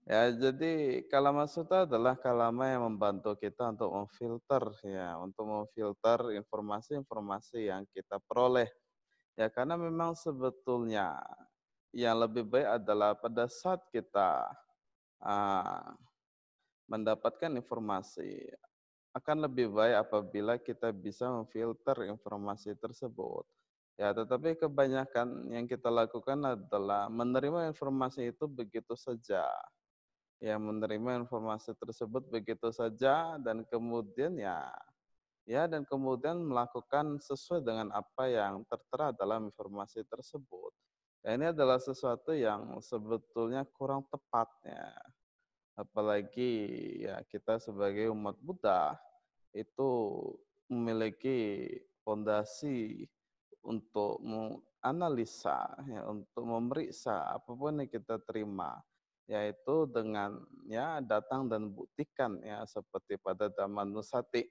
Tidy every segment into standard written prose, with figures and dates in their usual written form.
Ya, jadi kalama sutta adalah kalama yang membantu kita untuk memfilter ya, untuk memfilter informasi-informasi yang kita peroleh. Ya, karena memang sebetulnya yang lebih baik adalah pada saat kita ah, mendapatkan informasi, akan lebih baik apabila kita bisa memfilter informasi tersebut. Ya, tetapi kebanyakan yang kita lakukan adalah menerima informasi itu begitu saja. Ya, menerima informasi tersebut begitu saja dan kemudian dan kemudian melakukan sesuai dengan apa yang tertera dalam informasi tersebut. Ya, ini adalah sesuatu yang sebetulnya kurang tepat ya. Apalagi ya kita sebagai umat Buddha itu memiliki fondasi untuk menganalisa, ya, untuk memeriksa apapun yang kita terima, yaitu dengan ya datang dan buktikan ya seperti pada Dhammanussati.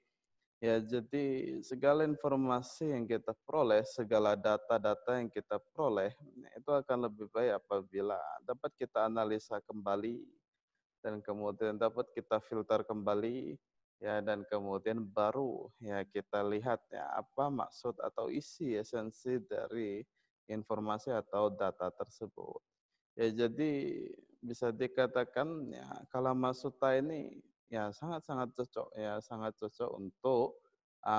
Ya, jadi segala informasi yang kita peroleh, segala data-data yang kita peroleh, itu akan lebih baik apabila dapat kita analisa kembali dan kemudian dapat kita filter kembali ya dan kemudian baru ya kita lihat ya apa maksud atau isi esensi dari informasi atau data tersebut. Ya, jadi bisa dikatakan ya Kalama Sutta ini ya sangat-sangat cocok ya sangat cocok untuk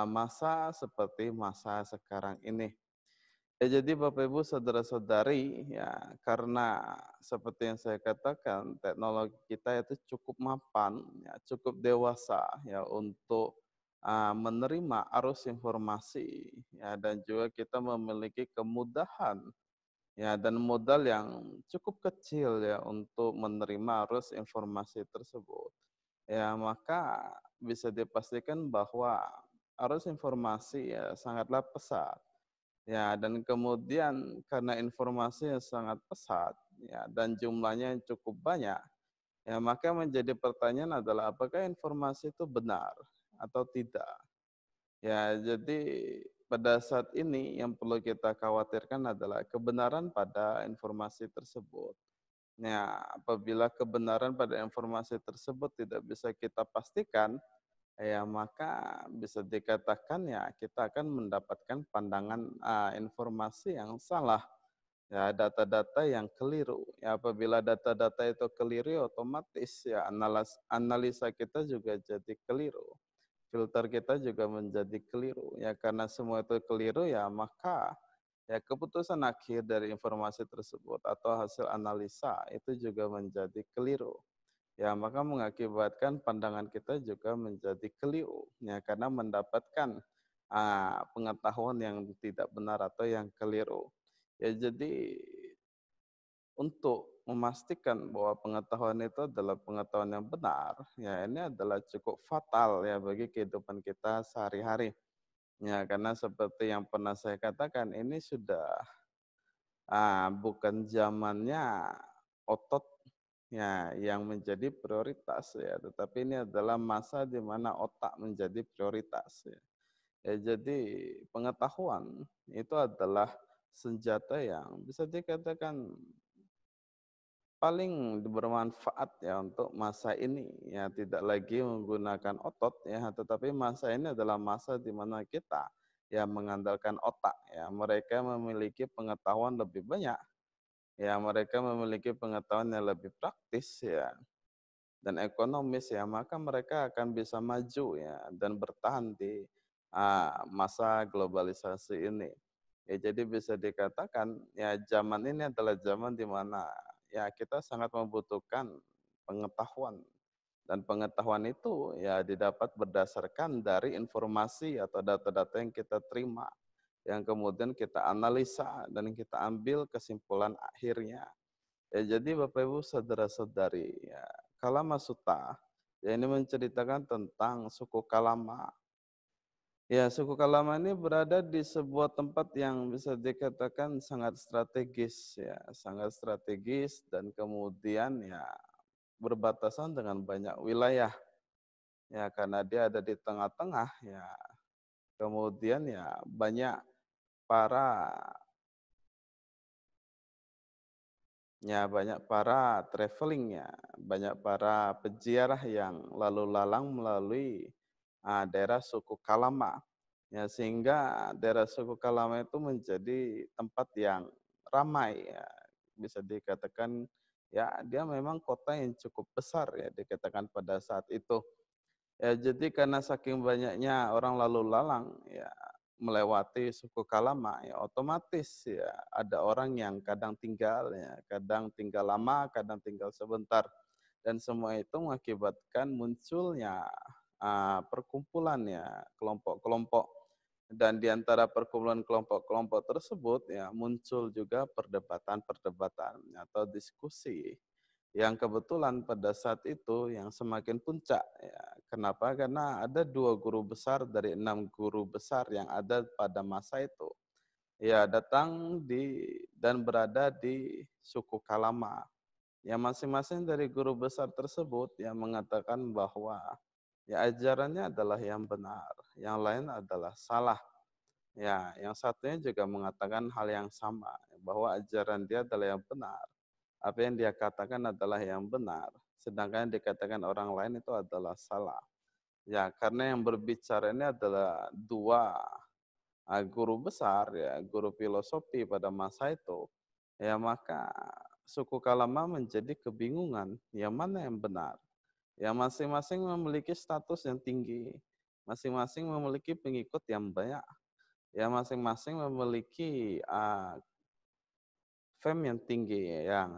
masa seperti masa sekarang ini. Ya, jadi Bapak Ibu saudara-saudari ya karena seperti yang saya katakan teknologi kita itu cukup mapan ya cukup dewasa ya untuk menerima arus informasi ya dan juga kita memiliki kemudahan ya dan modal yang cukup kecil ya untuk menerima arus informasi tersebut. Ya, maka bisa dipastikan bahwa arus informasi ya sangatlah pesat. Ya, dan kemudian karena informasi yang sangat pesat ya dan jumlahnya yang cukup banyak, ya maka menjadi pertanyaan adalah apakah informasi itu benar atau tidak. Ya, jadi pada saat ini yang perlu kita khawatirkan adalah kebenaran pada informasi tersebut. Ya, apabila kebenaran pada informasi tersebut tidak bisa kita pastikan, ya maka bisa dikatakan ya kita akan mendapatkan pandangan informasi yang salah. Ya, data-data yang keliru. Ya, apabila data-data itu keliru, otomatis ya analisa kita juga jadi keliru. Filter kita juga menjadi keliru. Ya, karena semua itu keliru ya maka ya keputusan akhir dari informasi tersebut atau hasil analisa itu juga menjadi keliru. Ya, maka mengakibatkan pandangan kita juga menjadi keliru. Ya, karena mendapatkan pengetahuan yang tidak benar atau yang keliru. Ya, jadi untuk memastikan bahwa pengetahuan itu adalah pengetahuan yang benar, ya ini adalah cukup fatal ya bagi kehidupan kita sehari-hari. Ya, karena seperti yang pernah saya katakan, ini sudah bukan zamannya otot ya yang menjadi prioritas ya, tetapi ini adalah masa di mana otak menjadi prioritas ya. Ya, jadi pengetahuan itu adalah senjata yang bisa dikatakan paling bermanfaat ya untuk masa ini ya tidak lagi menggunakan otot ya tetapi masa ini adalah masa di mana kita ya mengandalkan otak ya mereka memiliki pengetahuan lebih banyak ya mereka memiliki pengetahuan yang lebih praktis ya dan ekonomis ya maka mereka akan bisa maju ya dan bertahan di masa globalisasi ini. Ya, jadi bisa dikatakan ya zaman ini adalah zaman di mana ya kita sangat membutuhkan pengetahuan dan pengetahuan itu ya didapat berdasarkan dari informasi atau data-data yang kita terima yang kemudian kita analisa dan kita ambil kesimpulan akhirnya. Ya, jadi Bapak Ibu saudara-saudari, ya, Kalama Sutta, ya ini menceritakan tentang suku Kalama. Ya, suku Kalama ini berada di sebuah tempat yang bisa dikatakan sangat strategis, ya, sangat strategis dan kemudian ya berbatasan dengan banyak wilayah, ya karena dia ada di tengah-tengah, ya. Kemudian ya banyak para Ya, banyak para traveling ya, banyak para peziarah yang lalu lalang melalui daerah suku Kalama. Ya, sehingga daerah suku Kalama itu menjadi tempat yang ramai ya. Bisa dikatakan ya dia memang kota yang cukup besar ya dikatakan pada saat itu. Ya, jadi karena saking banyaknya orang lalu lalang ya melewati suku Kalama ya otomatis ya ada orang yang kadang tinggal ya, kadang tinggal lama, kadang tinggal sebentar dan semua itu mengakibatkan munculnya perkumpulan ya kelompok-kelompok dan di antara perkumpulan kelompok-kelompok tersebut ya muncul juga perdebatan-perdebatan atau diskusi yang kebetulan pada saat itu yang semakin puncak ya. Kenapa? Karena ada 2 guru besar dari 6 guru besar yang ada pada masa itu. Ya, datang dan berada di suku Kalama. Ya, masing-masing dari guru besar tersebut yang mengatakan bahwa ya ajarannya adalah yang benar, yang lain adalah salah. Ya, yang satunya juga mengatakan hal yang sama, bahwa ajaran dia adalah yang benar. Apa yang dia katakan adalah yang benar, sedangkan yang dikatakan orang lain itu adalah salah. Ya, karena yang berbicara ini adalah dua guru besar ya, guru filosofi pada masa itu. Ya, maka suku Kalama menjadi kebingungan, yang mana yang benar. Ya, masing-masing memiliki status yang tinggi, masing-masing memiliki pengikut yang banyak, ya masing-masing memiliki fame yang tinggi, yang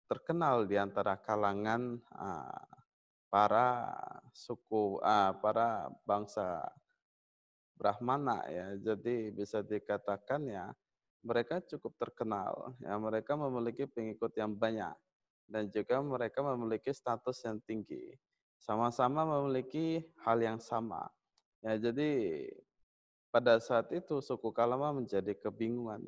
terkenal di antara kalangan para para bangsa Brahmana ya. Jadi bisa dikatakan ya mereka cukup terkenal ya, mereka memiliki pengikut yang banyak dan juga mereka memiliki status yang tinggi. Sama-sama memiliki hal yang sama. Ya, jadi pada saat itu suku Kalama menjadi kebingungan.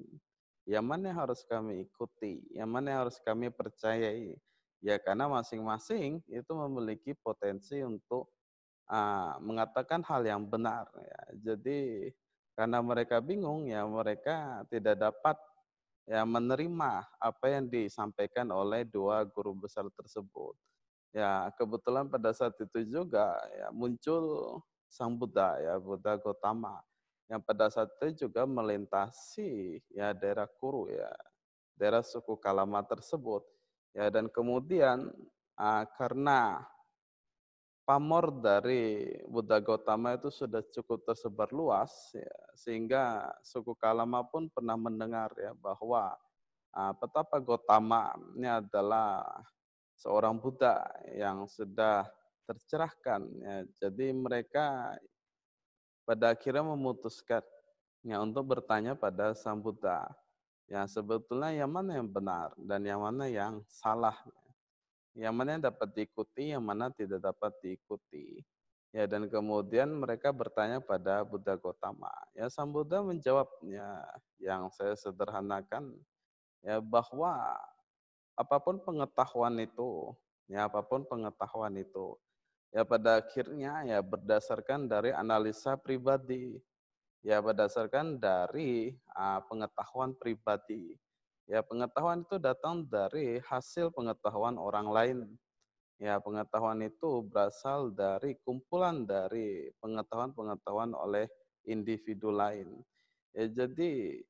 Yang mana yang harus kami ikuti, yang mana yang harus kami percayai. Ya karena masing-masing itu memiliki potensi untuk mengatakan hal yang benar. Ya. Jadi karena mereka bingung ya mereka tidak dapat ya menerima apa yang disampaikan oleh dua guru besar tersebut. Ya kebetulan pada saat itu juga ya muncul Sang Buddha ya Buddha Gotama yang pada saat itu juga melintasi ya daerah Kuru ya daerah suku Kalama tersebut ya dan kemudian karena pamor dari Buddha Gautama itu sudah cukup tersebar luas ya, sehingga suku Kalama pun pernah mendengar ya bahwa betapa Gautama ini adalah seorang Buddha yang sudah tercerahkan ya. Jadi mereka pada akhirnya memutuskan ya untuk bertanya pada Sang Buddha ya sebetulnya yang mana yang benar dan yang mana yang salah. Yang mana yang dapat diikuti, yang mana tidak dapat diikuti. Ya, dan kemudian mereka bertanya pada Buddha Gotama. Ya, Sang Buddha menjawabnya yang saya sederhanakan ya bahwa apapun pengetahuan itu, ya apapun pengetahuan itu, ya pada akhirnya ya berdasarkan dari analisa pribadi, ya berdasarkan dari pengetahuan pribadi. Ya pengetahuan itu datang dari hasil pengetahuan orang lain. Ya, pengetahuan itu berasal dari kumpulan dari pengetahuan-pengetahuan oleh individu lain. Ya, jadi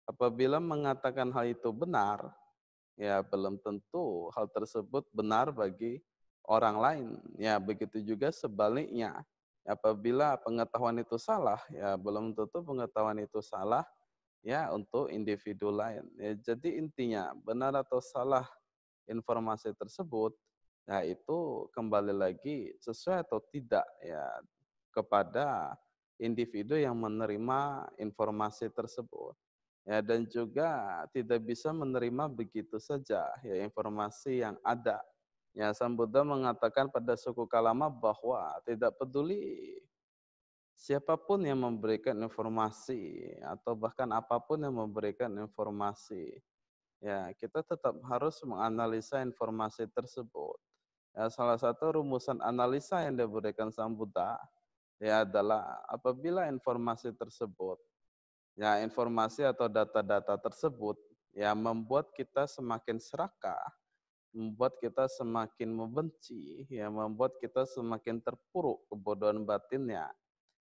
apabila mengatakan hal itu benar, ya belum tentu hal tersebut benar bagi orang lain. Ya, begitu juga sebaliknya. Apabila pengetahuan itu salah, ya belum tentu pengetahuan itu salah ya untuk individu lain. Ya, jadi intinya benar atau salah informasi tersebut, ya itu kembali lagi sesuai atau tidak ya kepada individu yang menerima informasi tersebut. Ya dan juga tidak bisa menerima begitu saja ya informasi yang ada. Ya Sang Buddha mengatakan pada suku Kalama bahwa tidak peduli siapapun yang memberikan informasi atau bahkan apapun yang memberikan informasi, ya, kita tetap harus menganalisa informasi tersebut. Ya, salah satu rumusan analisa yang diberikan Sang Buddha ya adalah apabila informasi tersebut, ya informasi atau data-data tersebut ya membuat kita semakin serakah, membuat kita semakin membenci, ya membuat kita semakin terpuruk kebodohan batinnya,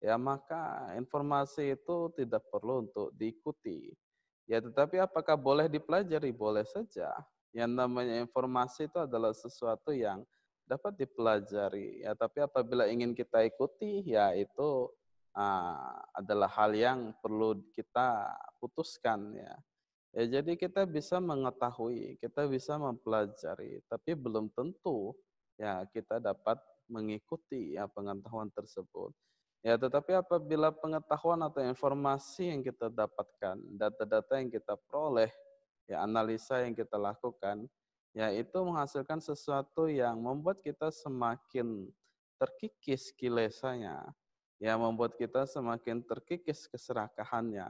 ya maka informasi itu tidak perlu untuk diikuti. Ya tetapi apakah boleh dipelajari? Boleh saja. Yang namanya informasi itu adalah sesuatu yang dapat dipelajari. Ya tapi apabila ingin kita ikuti, ya itu adalah hal yang perlu kita putuskan ya. Ya, jadi kita bisa mengetahui, kita bisa mempelajari, tapi belum tentu ya kita dapat mengikuti ya pengetahuan tersebut. Ya, tetapi apabila pengetahuan atau informasi yang kita dapatkan, data-data yang kita peroleh, ya analisa yang kita lakukan, ya itu menghasilkan sesuatu yang membuat kita semakin terkikis kilesanya, ya membuat kita semakin terkikis keserakahannya,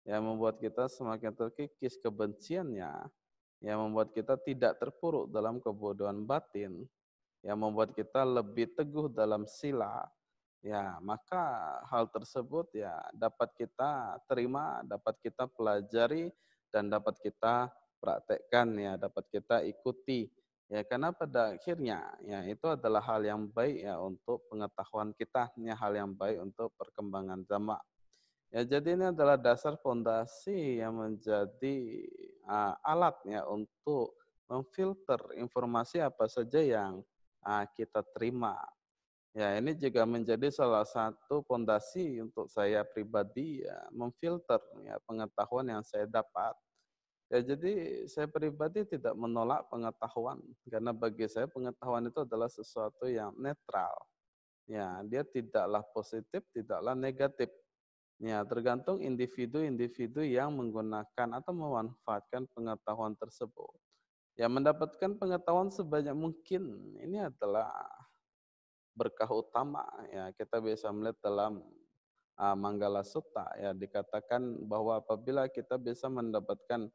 yang membuat kita semakin terkikis kebenciannya, yang membuat kita tidak terpuruk dalam kebodohan batin, yang membuat kita lebih teguh dalam sila, ya maka hal tersebut ya dapat kita terima, dapat kita pelajari, dan dapat kita praktekkan ya, dapat kita ikuti. Ya, karena pada akhirnya ya itu adalah hal yang baik ya untuk pengetahuan kita, ya hal yang baik untuk perkembangan zaman. Ya, jadi ini adalah dasar fondasi yang menjadi alat ya untuk memfilter informasi apa saja yang kita terima. Ya, ini juga menjadi salah satu fondasi untuk saya pribadi ya memfilter ya pengetahuan yang saya dapat. Ya, jadi saya pribadi tidak menolak pengetahuan karena bagi saya pengetahuan itu adalah sesuatu yang netral. Ya, dia tidaklah positif, tidaklah negatif. Ya, tergantung individu-individu yang menggunakan atau memanfaatkan pengetahuan tersebut. Ya, mendapatkan pengetahuan sebanyak mungkin ini adalah berkah utama. Ya, kita bisa melihat dalam Manggala Sutta ya dikatakan bahwa apabila kita bisa mendapatkan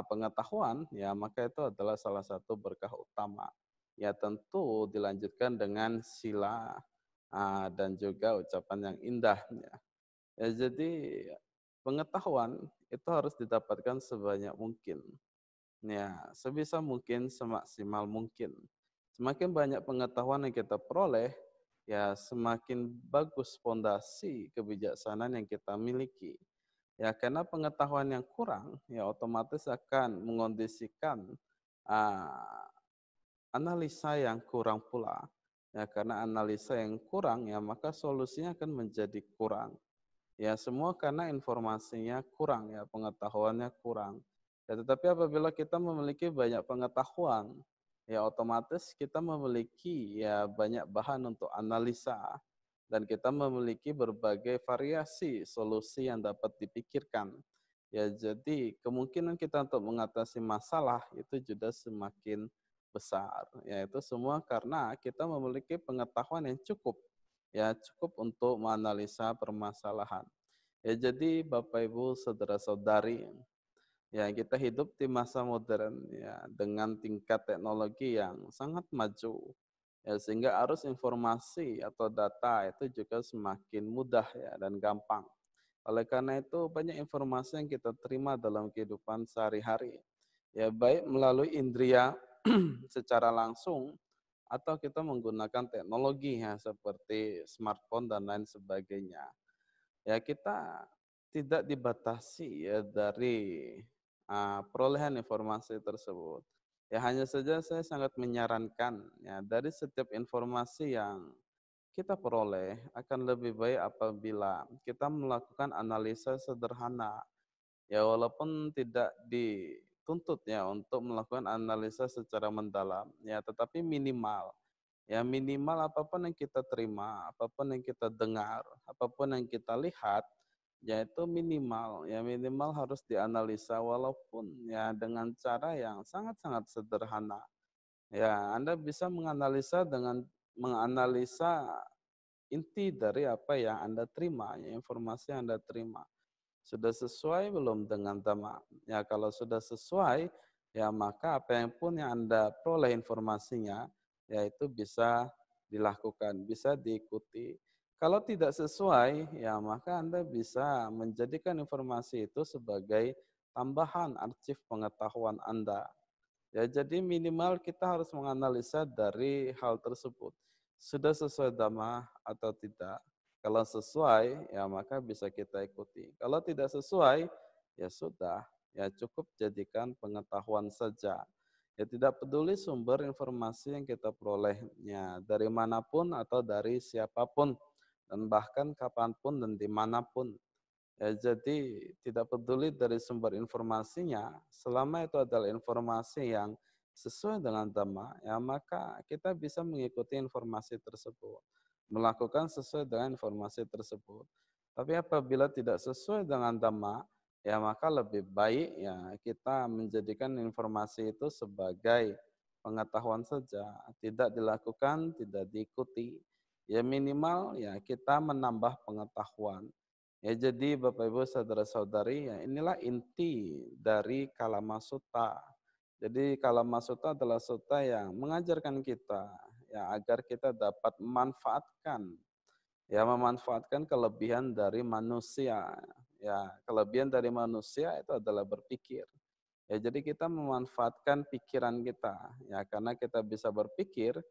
pengetahuan, ya maka itu adalah salah satu berkah utama. Ya tentu dilanjutkan dengan sila dan juga ucapan yang indah. Ya. Ya, jadi pengetahuan itu harus didapatkan sebanyak mungkin. Ya, sebisa mungkin, semaksimal mungkin. Semakin banyak pengetahuan yang kita peroleh, ya semakin bagus fondasi kebijaksanaan yang kita miliki. Ya, karena pengetahuan yang kurang, ya otomatis akan mengondisikan uh, analisa yang kurang pula. Ya, karena analisa yang kurang, ya maka solusinya akan menjadi kurang. Ya, semua karena informasinya kurang ya, pengetahuannya kurang. Ya, tetapi apabila kita memiliki banyak pengetahuan, ya otomatis kita memiliki ya banyak bahan untuk analisa dan kita memiliki berbagai variasi solusi yang dapat dipikirkan. Ya, jadi kemungkinan kita untuk mengatasi masalah itu juga semakin besar. Ya, itu semua karena kita memiliki pengetahuan yang cukup. Ya, cukup untuk menganalisa permasalahan. Ya, jadi Bapak Ibu saudara-saudari, ya kita hidup di masa modern ya dengan tingkat teknologi yang sangat maju. Ya, sehingga arus informasi atau data itu juga semakin mudah ya dan gampang. Oleh karena itu banyak informasi yang kita terima dalam kehidupan sehari-hari. Ya baik melalui indera secara langsung atau kita menggunakan teknologi ya seperti smartphone dan lain sebagainya. Ya kita tidak dibatasi ya dari perolehan informasi tersebut. Ya hanya saja saya sangat menyarankan ya dari setiap informasi yang kita peroleh akan lebih baik apabila kita melakukan analisa sederhana. Ya walaupun tidak dituntut ya untuk melakukan analisa secara mendalam ya tetapi minimal. Ya minimal apapun yang kita terima, apapun yang kita dengar, apapun yang kita lihat, ya itu minimal. Ya minimal harus dianalisa walaupun ya dengan cara yang sangat-sangat sederhana. Ya Anda bisa menganalisa dengan menganalisa inti dari apa yang Anda terima, ya, informasi yang Anda terima. Sudah sesuai belum dengan tema? Ya kalau sudah sesuai, ya maka apa yang pun yang Anda peroleh informasinya, ya itu bisa dilakukan, bisa diikuti. Kalau tidak sesuai, ya maka Anda bisa menjadikan informasi itu sebagai tambahan arsip pengetahuan Anda. Ya, jadi minimal kita harus menganalisa dari hal tersebut. Sudah sesuai dhamma atau tidak? Kalau sesuai, ya maka bisa kita ikuti. Kalau tidak sesuai, ya sudah, ya cukup jadikan pengetahuan saja. Ya tidak peduli sumber informasi yang kita perolehnya, dari manapun atau dari siapapun, dan bahkan kapanpun dan dimanapun. Ya, jadi tidak peduli dari sumber informasinya, selama itu adalah informasi yang sesuai dengan dhamma, ya maka kita bisa mengikuti informasi tersebut, melakukan sesuai dengan informasi tersebut. Tapi apabila tidak sesuai dengan dhamma, ya maka lebih baik ya kita menjadikan informasi itu sebagai pengetahuan saja, tidak dilakukan, tidak diikuti. Ya minimal ya kita menambah pengetahuan. Ya, jadi Bapak Ibu saudara-saudari, ya inilah inti dari Kalama Sutta. Jadi Kalama Sutta adalah sutta yang mengajarkan kita ya agar kita dapat memanfaatkan kelebihan dari manusia. Ya, kelebihan dari manusia itu adalah berpikir. Ya, jadi kita memanfaatkan pikiran kita. Ya, karena kita bisa berpikir,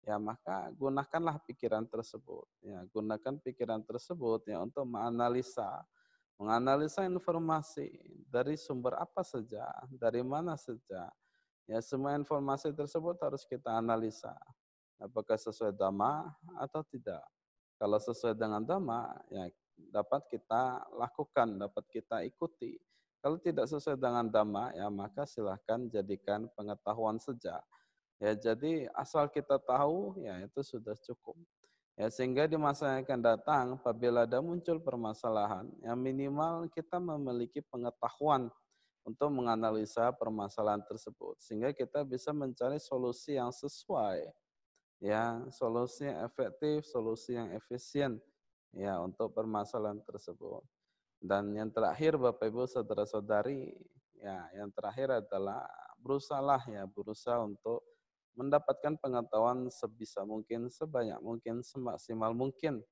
ya maka gunakanlah pikiran tersebut. Ya, gunakan pikiran tersebut ya untuk menganalisa informasi dari sumber apa saja, dari mana saja. Ya, semua informasi tersebut harus kita analisa. Apakah sesuai dhamma atau tidak. Kalau sesuai dengan dhamma, ya dapat kita lakukan, dapat kita ikuti. Kalau tidak sesuai dengan dhamma, ya maka silahkan jadikan pengetahuan saja. Ya, jadi asal kita tahu, ya itu sudah cukup. Ya, sehingga di masa yang akan datang, apabila ada muncul permasalahan, yang minimal kita memiliki pengetahuan untuk menganalisa permasalahan tersebut, sehingga kita bisa mencari solusi yang sesuai, ya solusi yang efektif, solusi yang efisien, ya untuk permasalahan tersebut. Dan yang terakhir Bapak Ibu saudara-saudari, ya yang terakhir adalah berusaha untuk mendapatkan pengetahuan sebisa mungkin, sebanyak mungkin, semaksimal mungkin.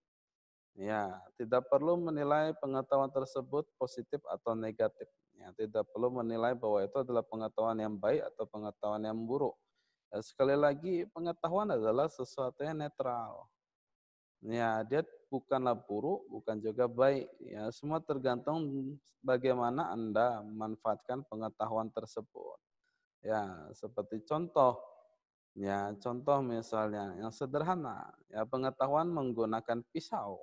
Ya, tidak perlu menilai pengetahuan tersebut positif atau negatif. Ya, tidak perlu menilai bahwa itu adalah pengetahuan yang baik atau pengetahuan yang buruk. Ya, sekali lagi, pengetahuan adalah sesuatu yang netral. Ya, dia bukanlah buruk, bukan juga baik. Ya, semua tergantung bagaimana Anda memanfaatkan pengetahuan tersebut. Ya, seperti contoh. Ya, contoh misalnya yang sederhana, ya pengetahuan menggunakan pisau.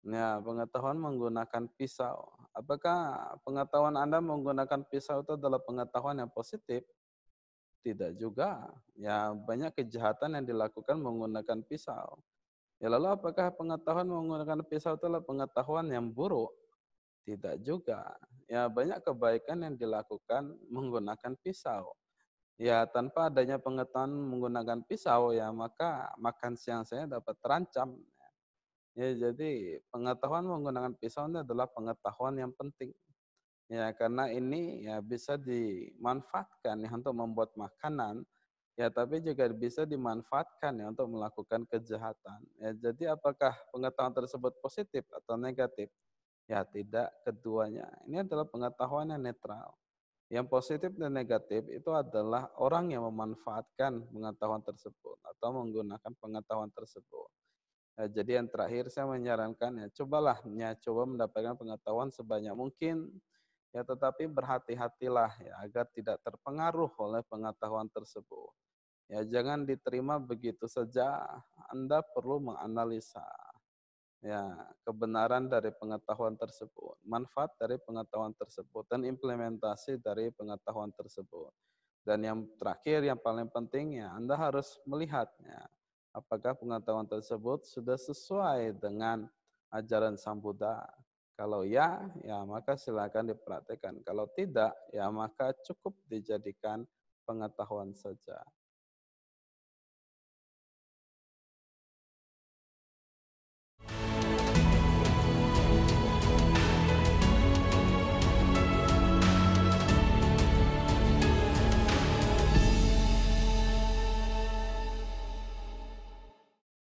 Ya, pengetahuan menggunakan pisau. Apakah pengetahuan Anda menggunakan pisau itu adalah pengetahuan yang positif? Tidak juga. Ya, banyak kejahatan yang dilakukan menggunakan pisau. Ya, lalu apakah pengetahuan menggunakan pisau itu adalah pengetahuan yang buruk? Tidak juga. Ya, banyak kebaikan yang dilakukan menggunakan pisau. Ya, tanpa adanya pengetahuan menggunakan pisau, ya maka makan siang saya dapat terancam. Ya, jadi pengetahuan menggunakan pisau ini adalah pengetahuan yang penting. Ya, karena ini ya bisa dimanfaatkan ya untuk membuat makanan, ya tapi juga bisa dimanfaatkan ya untuk melakukan kejahatan. Ya, jadi apakah pengetahuan tersebut positif atau negatif? Ya, tidak keduanya. Ini adalah pengetahuan yang netral. Yang positif dan negatif itu adalah orang yang memanfaatkan pengetahuan tersebut atau menggunakan pengetahuan tersebut. Jadi yang terakhir saya menyarankan ya cobalah ya coba mendapatkan pengetahuan sebanyak mungkin ya tetapi berhati-hatilah ya agar tidak terpengaruh oleh pengetahuan tersebut. Ya jangan diterima begitu saja, Anda perlu menganalisa ya kebenaran dari pengetahuan tersebut, manfaat dari pengetahuan tersebut dan implementasi dari pengetahuan tersebut. Dan yang terakhir yang paling penting ya Anda harus melihatnya apakah pengetahuan tersebut sudah sesuai dengan ajaran Sang Buddha. Kalau ya, ya maka silakan dipraktekkan. Kalau tidak, ya maka cukup dijadikan pengetahuan saja.